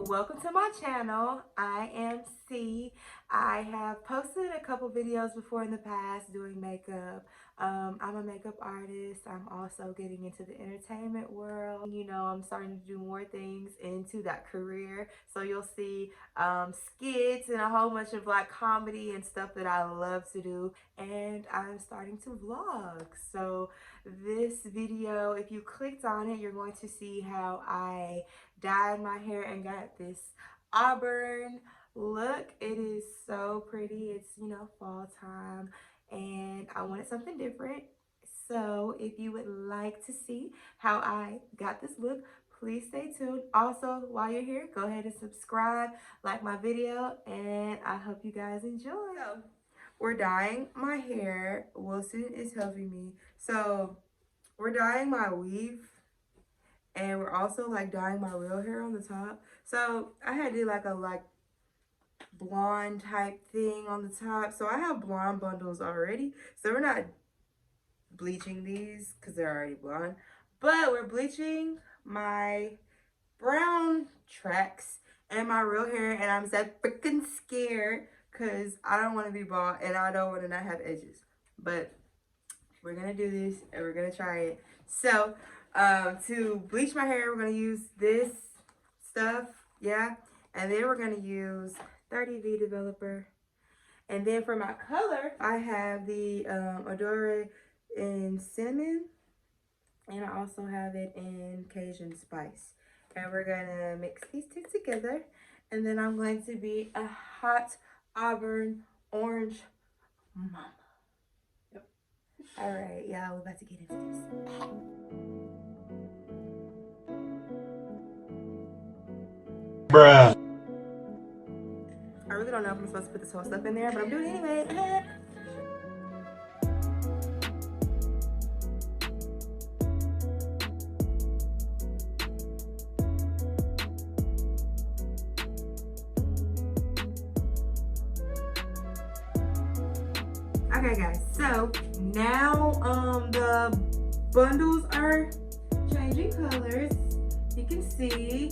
welcome to my channel. I am C. I have posted a couple videos before in the past doing makeup. I'm a makeup artist. I'm also getting into the entertainment world. You know, I'm starting to do more things into that career. So you'll see skits and a whole bunch of like comedy and stuff that I love to do. And I'm starting to vlog. So this video, if you clicked on it, you're going to see how I dyed my hair and got this Auburn look. It is so pretty. It's, you know, fall time and I wanted something different. So if you would like to see how I got this look, please stay tuned. Also, while you're here, go ahead and subscribe, like my video, and I hope you guys enjoy. So, we're dyeing my hair. Wilson is helping me. So we're dyeing my weave and we're also like dyeing my real hair on the top. So I had to do like a blonde type thing on the top. So I have blonde bundles already. So we're not bleaching these because they're already blonde. But we're bleaching my brown tracks and my real hair. And I'm so freaking scared because I don't want to be bald and I don't want to not have edges. But we're going to do this and we're going to try it. So to bleach my hair, we're going to use this stuff, yeah, and then we're going to use 30V developer. And then for my color, I have the Adore in cinnamon, and I also have it in Cajun spice. And we're going to mix these two together, and then I'm going to be a hot Auburn orange mama. Yep. All right, y'all, we're about to get into this. Bruh. I really don't know if I'm supposed to put this whole stuff in there, but I'm doing it anyway. Okay guys, so now the bundles are changing colors. You can see.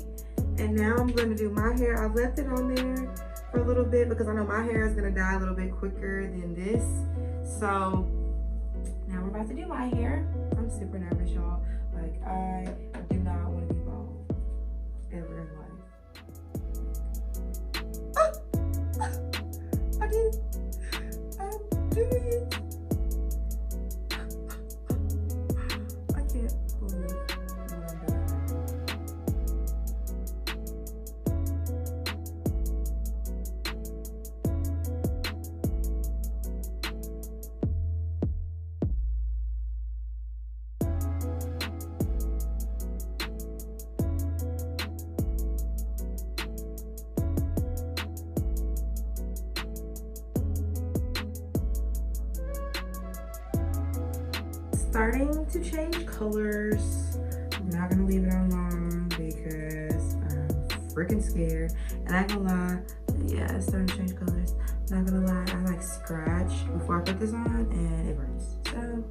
And now I'm going to do my hair. I've left it on there for a little bit because I know my hair is going to dye a little bit quicker than this. So now we're about to do my hair. I'm super nervous, y'all. Like, I do not want to be bald ever in life. I did it. I'm doing it. I can't believe what I'm doing. Starting to change colors. I'm not gonna leave it on long because I'm freaking scared. And I ain't gonna lie, yeah, it's starting to change colors. Not gonna lie, I like scratched before I put this on and it burns. So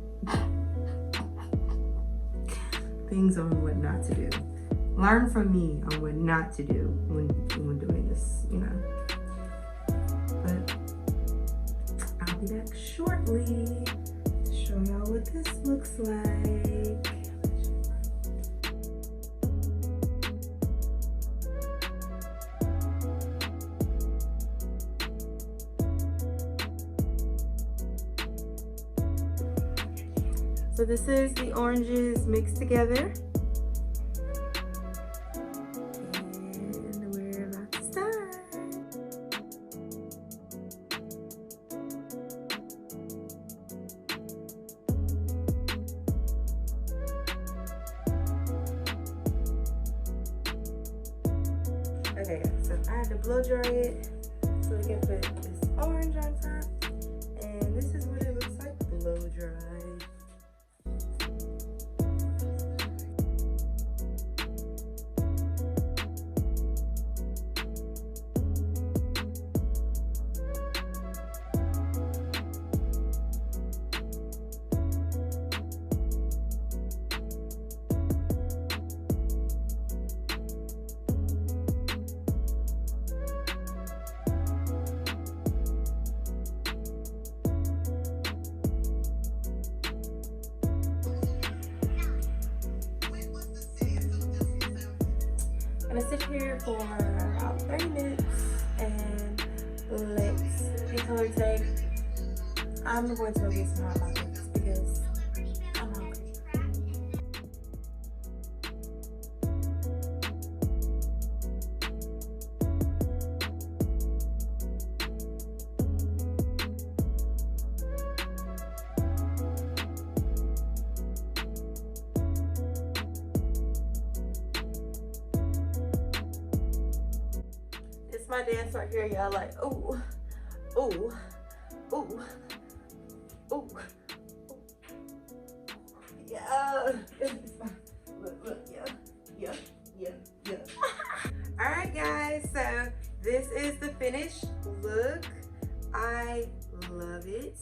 things on what not to do. Learn from me on what not to do when doing this, you know. But I'll be back shortly. Show y'all what this looks like. So this is the oranges mixed together. And we're about to start. Okay, so I had to blow dry it so we can put this orange on top. And this is what it looks like blow dry. sit here for about 30 minutes and let the color take. I'm going to go get some hot pockets because I'm hungry. It's my dance right here, y'all. Like, ooh, ooh, ooh, ooh. Yeah. Look, yeah. All right, guys. So this is the finished look. I love it.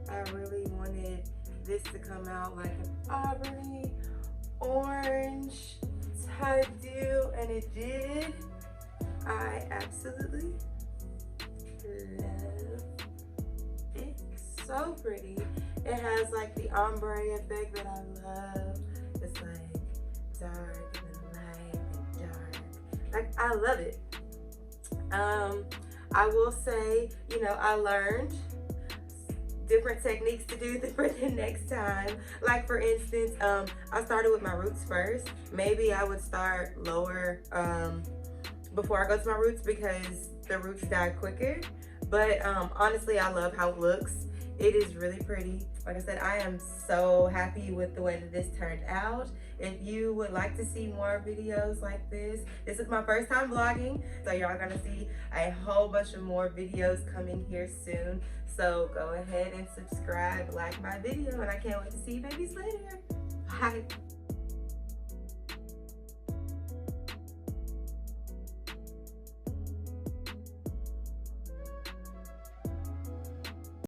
I really wanted this to come out like an Auburn orange type deal, and it did. I absolutely love it. So pretty. It has like the ombre effect that I love. It's like dark and then light and dark. Like, I love it. I will say, you know, I learned different techniques to do for the next time. Like, for instance, I started with my roots first. Maybe I would start lower before I go to my roots because the roots die quicker. But honestly, I love how it looks. It is really pretty. Like I said, I am so happy with the way that this turned out. If you would like to see more videos like this is my first time vlogging, so y'all gonna see a whole bunch of more videos coming here soon. So go ahead and subscribe, like my video, and I can't wait to see you babies later. Bye.